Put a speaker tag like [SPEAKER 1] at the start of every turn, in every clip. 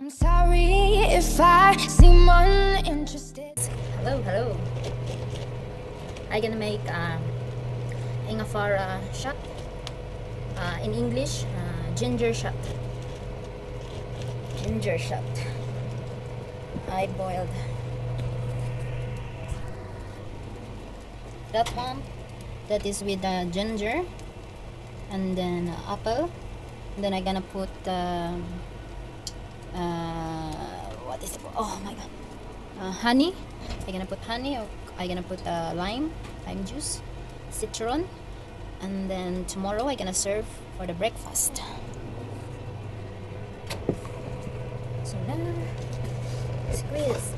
[SPEAKER 1] I'm sorry if I seem uninterested.
[SPEAKER 2] Hello. I'm gonna make ingafara shot. In English, ginger shot. Ginger shot. I boiled that one. That is with ginger and then apple. And then I'm gonna put what is it? Oh my god, honey. I'm gonna put honey, or I'm gonna put lime juice, citron, and then tomorrow I'm gonna serve for the breakfast. So now, squeeze.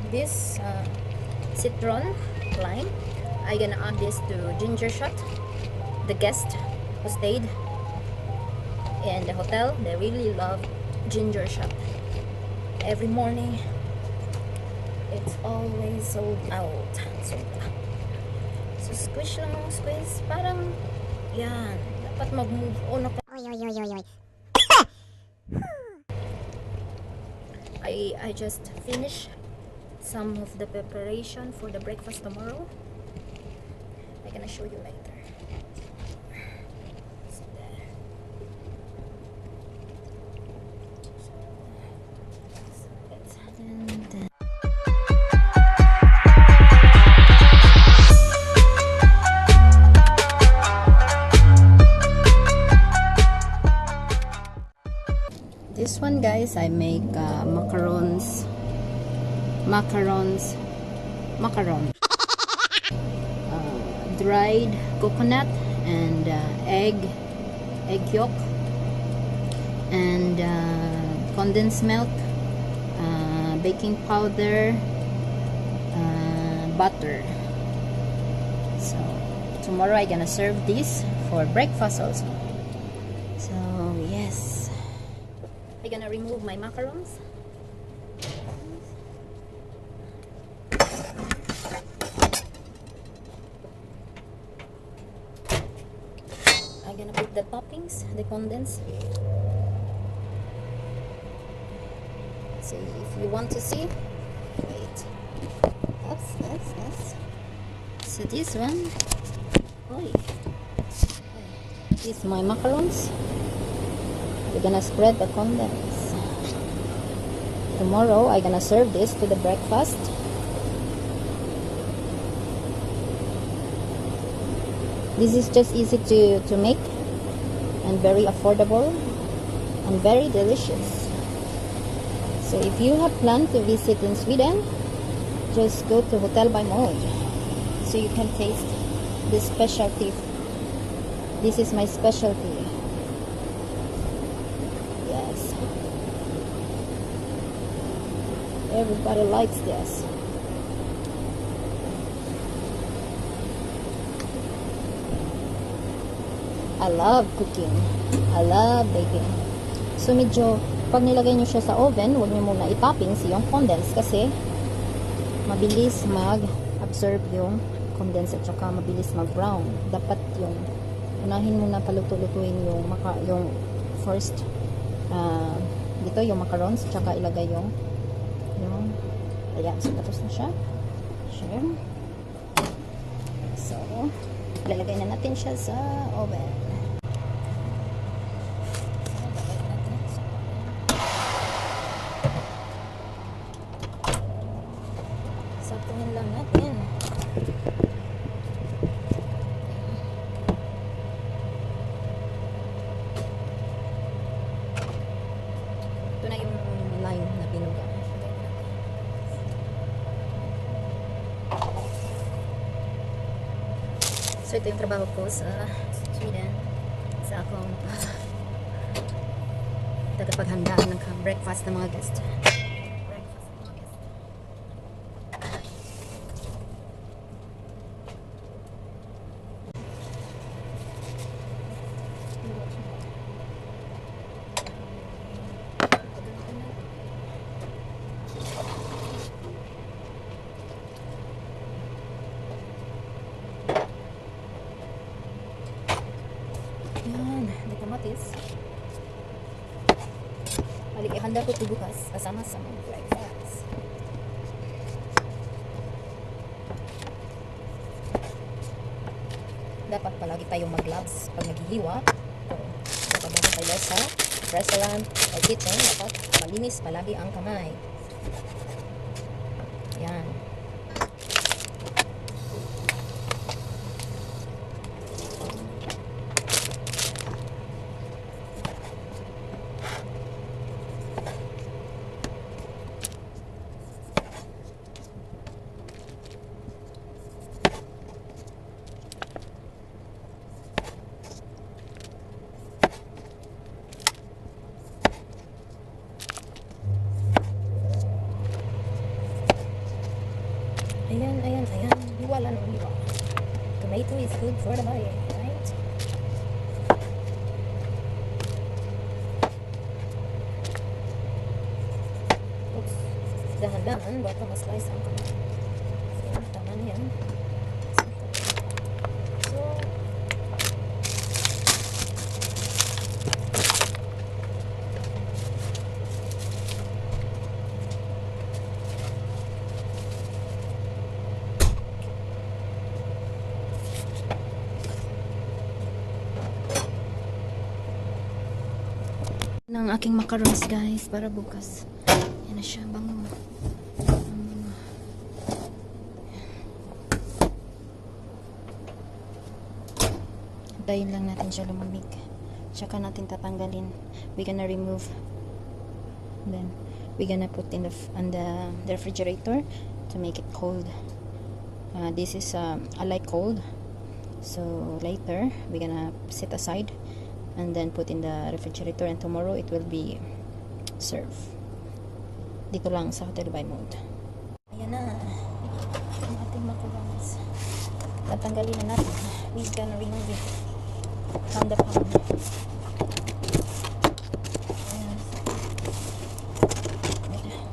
[SPEAKER 2] This citron lime, I'm gonna add this to ginger shot. The guest who stayed in the hotel, they really love ginger shot. Every morning it's always sold out. So squish lang, squeeze. Parang yan, dapat mag-move on ako.
[SPEAKER 3] Oy.
[SPEAKER 2] I just finished some of the preparation for the breakfast tomorrow. I'm gonna show you later. So there. And then this one, guys, I make macaron, dried coconut and egg yolk and condensed milk, baking powder, butter. So tomorrow I'm gonna serve this for breakfast also. So yes, I'm gonna remove my macarons. I'm gonna put the toppings, the condensed. See, if you want to see, wait. Oops. So this one, this is my macarons. We're gonna spread the condensed. Tomorrow I'm gonna serve this to the breakfast. This is just easy to make and very affordable and very delicious. So if you have planned to visit in Sweden, just go to Hotel by Maud so you can taste this specialty. This is my specialty. Yes. Everybody likes this. I love cooking. I love baking. So medyo, pag nilagay nyo siya sa oven, huwag nyo muna i-toppings yung condense kasi mabilis mag-absorb yung condense at saka mabilis mag-brown. Dapat yung unahin muna paluto-lutuin yung first dito yung macarons at saka ilagay yung ayan, so tapos na siya. Sure. So, ilalagay na natin siya sa oven. Saktuhin lang natin. Ito na yung lime na binuga. So ito yung trabaho ko sa Sweden. Sa akong tagapaghanda ng breakfast ng mga guest. Yan, may kamatis. Balik, ihanda ko ito bukas kasama sa mga breakfast. Dapat palagi tayong mag-gloves pag naghihiwa. Kapag nasa tayo sa restaurant o kitchen, dapat malinis palagi ang kamay. Yan. Ayan. Hiwa lang ang hiwa. Tomato is good for the body, right? Oops. Dahan-dahan, baka ma-slice ang kamay. So, tama na yan. So, ng aking macarons guys para bukas. Yan na siya, bango. Hintayin lang natin siya lumamig. Tsaka natin tatanggalin. We're gonna remove. Then we're gonna put in the refrigerator to make it cold. This is a light cold. So later we're gonna set aside and then put in the refrigerator, and tomorrow it will be served dito lang sa Hotel by Mode. Ayan na ang ating macarons. Tatanggalin na natin. We're gonna remove it from the pan. Ayan.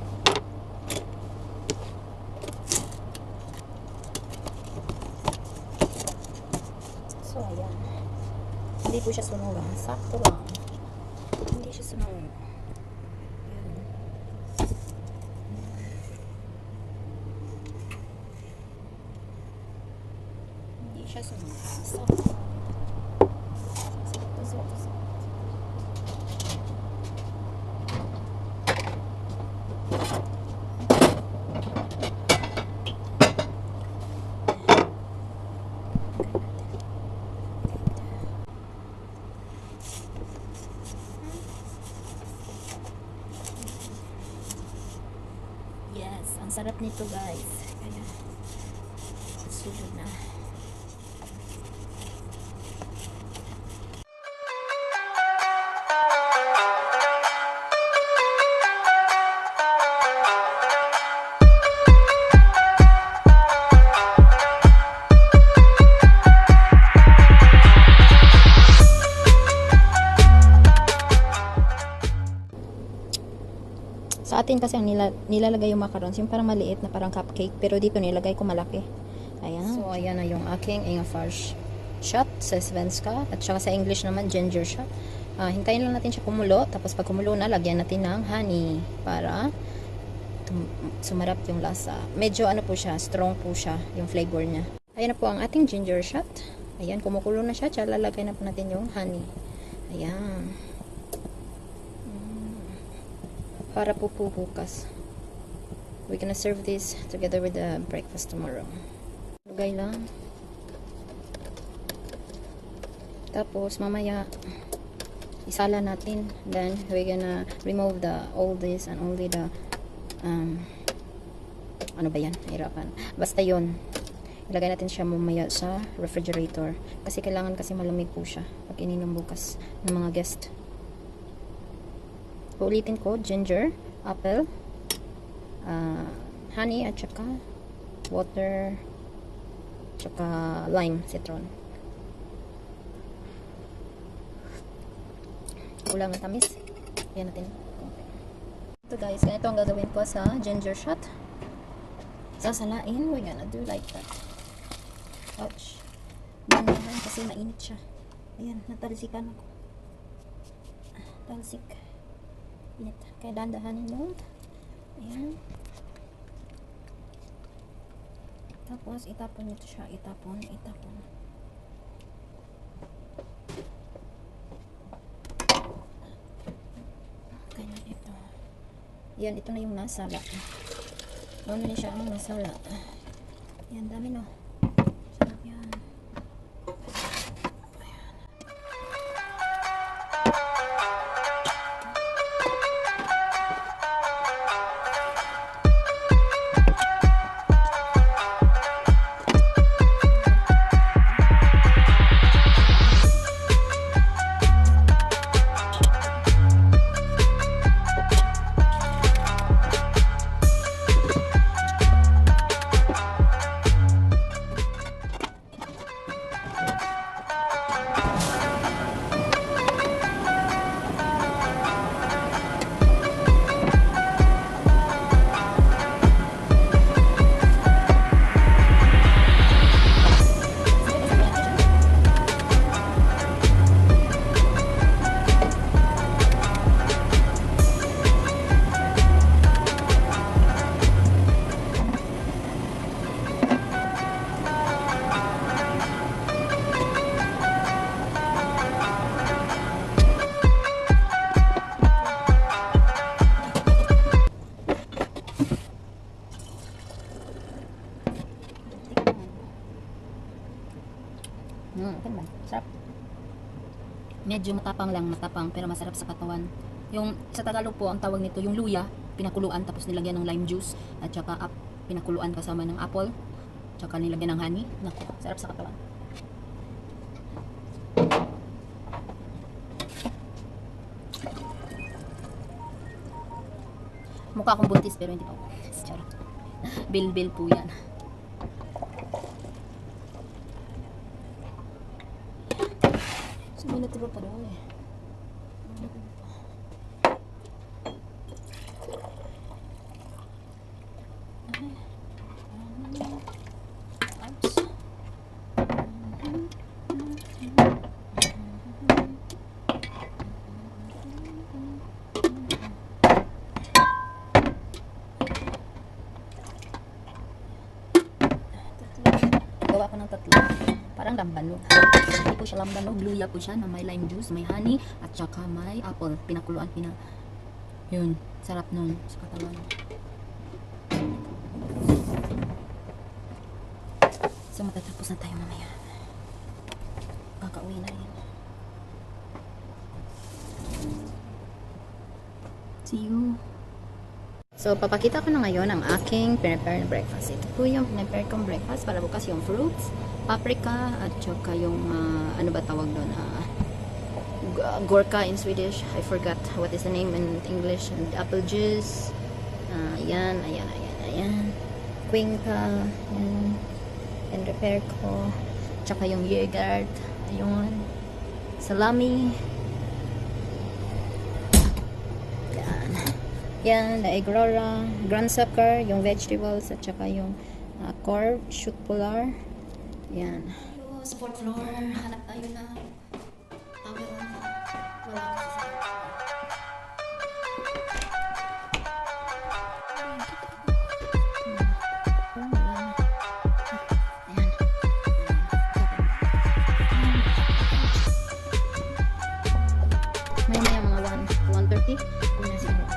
[SPEAKER 2] So ayan, hindi po siya sunog. Sakto lang. Hindi siya sunog. Hindi siya sunog. Sakto. Sakto. Yes, ang sarap nito guys. Kaya sulod na. Sa atin kasi ang nilalagay yung macarons, yung parang maliit na parang cupcake, pero dito nilagay ko malaki. Ayan. So, ayan na yung aking ingefärs shot sa Svenska, at saka sa English naman, ginger shot. Hintayin lang natin siya kumulo, tapos pag kumulo na, lagyan natin ng honey para sumarap yung lasa. Medyo ano po siya, strong po siya, yung flavor niya. Ayan na po ang ating ginger shot. Ayan, kumukulo na siya, tsaka lalagay na po natin yung honey. Ayan. Para po bukas. We're gonna serve this together with the breakfast tomorrow. Lugay lang. Tapos mamaya isala natin. Then we're gonna remove all this and only the ano ba yan? Hirapan. Basta yun. Ilagay natin siya mamaya sa refrigerator. Kasi kailangan kasi malamig po siya pag ininom bukas ng mga guest. Uulitin ko, ginger, apple, honey, at saka water, tsaka lime, citron. Kulang ng tamis. Yan natin. Ito guys, ganito ang gagawin ko sa ginger shot. Sasalain, we're gonna do like that. Ouch. Ganyan kasi mainit siya. Ayan, natalsikan ako. Talsik. Init. Kaya dandahanin mo. Ayan. Tapos, itapon nito siya. Itapon. Ganyan ito. Yan, ito na yung nasala. Ano na siya ang nasala. Yan, dami no. Sarap yan. Kan ba? Sarap. Medyo matapang pero masarap sa katawan. Yung sa Tagalog po ang tawag nito yung luya, pinakuluan tapos nilagyan ng lime juice at saka pinakuluan kasama ng apple, tsaka nilagyan ng honey. Naku, sarap sa katawan. Mukha akong buntis pero hindi pa ako. Charot. Bil po yan. May natira pa doon eh. Gawa ko ng tatlo. Parang lambanog. Hindi po siya lambanog. Luya po siya na may lime juice, may honey, at saka may apple. Pinakuluan, yun. Sarap nun sa katawan. So, matatapos na tayo mamaya. Kakauwi na rin. See you. So, papakita ko na ngayon ang aking prepare na breakfast. Ito po yung prepare kong breakfast para bukas yung fruits, paprika, at saka yung, ano ba tawag doon? Gorka in Swedish. I forgot what is the name in English. And apple juice. Ayan. Cuenca. Ayan. And prepare ko. Tsaka yung yogurt. Ayun. Salami. Yan, the egg rora, ground sucker, yung vegetables, at saka yung corn, shoot polar. Yan. Sa fourth floor, hanap tayo na towel. Wala kasi. Maya mga 1:30. Kung na siguro.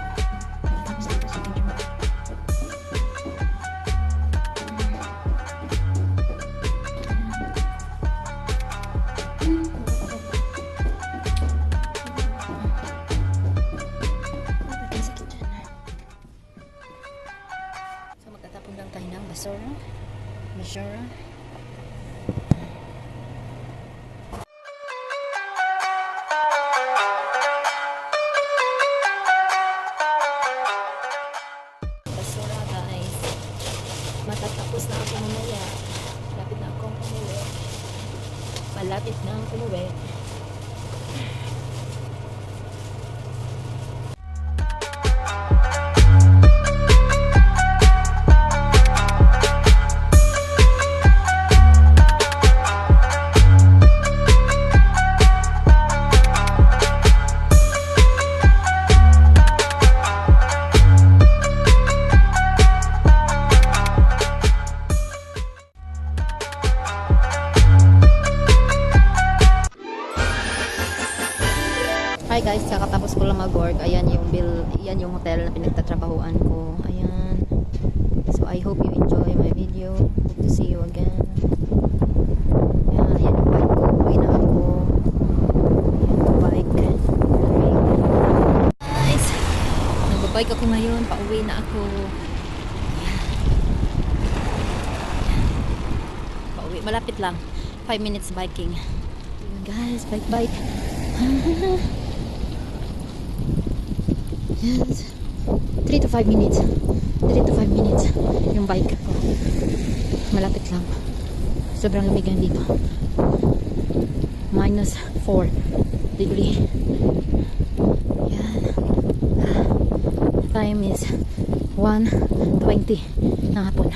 [SPEAKER 2] Basura. Hi guys, kakatapos ko lang mag-work. Ayan yung yan yung hotel na pinagtatrabahuan ko. Ayan. So I hope you enjoy my video. Hope to see you again. Ayan yung bike ko. Uwi na ako. Ayan yung bike. Guys, nagbabike ako ngayon. Pauwi na ako. Pauwi. Malapit lang. 5 minutes biking. Ayan guys, bike. Yes. 3 to 5 minutes. 3 to 5 minutes yung bike ko. Malapit lang. Sobrang lamig yan dito. -4 degree. Yan. Time is 1:20 ng hapon.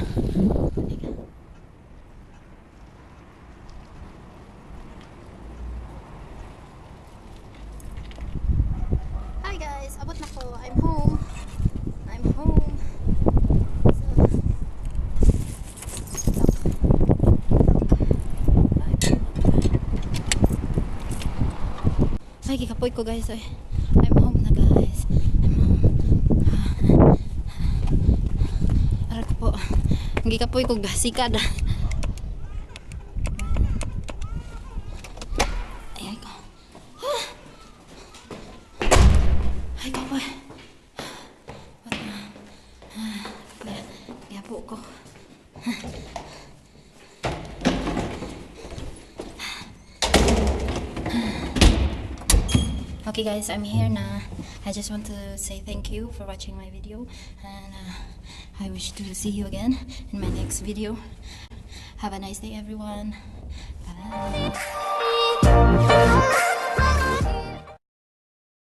[SPEAKER 2] Hi guys, abot na ko. I'm home. Ay, kikapoy ko guys. Ay, I'm home na guys. I'm home. Aral ko po. Ang kikapoy ko sikad. Ay, ko. Ay, kapoy. What na? Kaya po ko. Okay guys, I'm here na. I just want to say thank you for watching my video, and I wish to see you again in my next video. Have a nice day everyone. Bye.